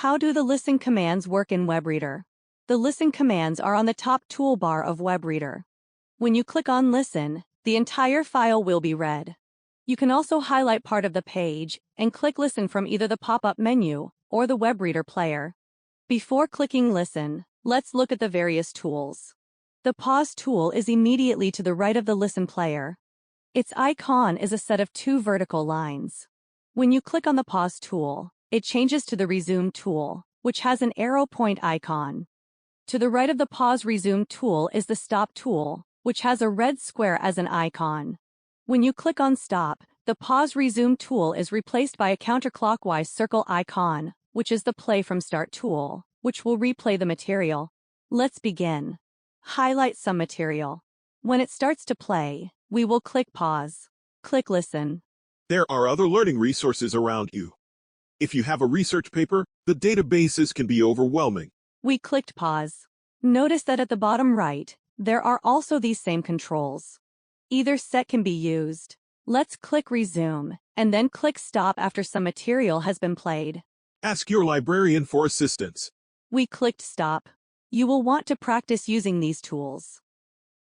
How do the listen commands work in WebReader? The listen commands are on the top toolbar of WebReader. When you click on Listen, the entire file will be read. You can also highlight part of the page and click Listen from either the pop-up menu or the WebReader player. Before clicking Listen, let's look at the various tools. The Pause tool is immediately to the right of the Listen player. Its icon is a set of two vertical lines. When you click on the Pause tool, it changes to the Resume tool, which has an arrow point icon. To the right of the Pause Resume tool is the Stop tool, which has a red square as an icon. When you click on Stop, the Pause Resume tool is replaced by a counterclockwise circle icon, which is the Play from Start tool, which will replay the material. Let's begin. Highlight some material. When it starts to play, we will click Pause. Click Listen. There are other learning resources around you. If you have a research paper, the databases can be overwhelming. We clicked Pause. Notice that at the bottom right, there are also these same controls. Either set can be used. Let's click Resume, and then click Stop after some material has been played. Ask your librarian for assistance. We clicked Stop. You will want to practice using these tools.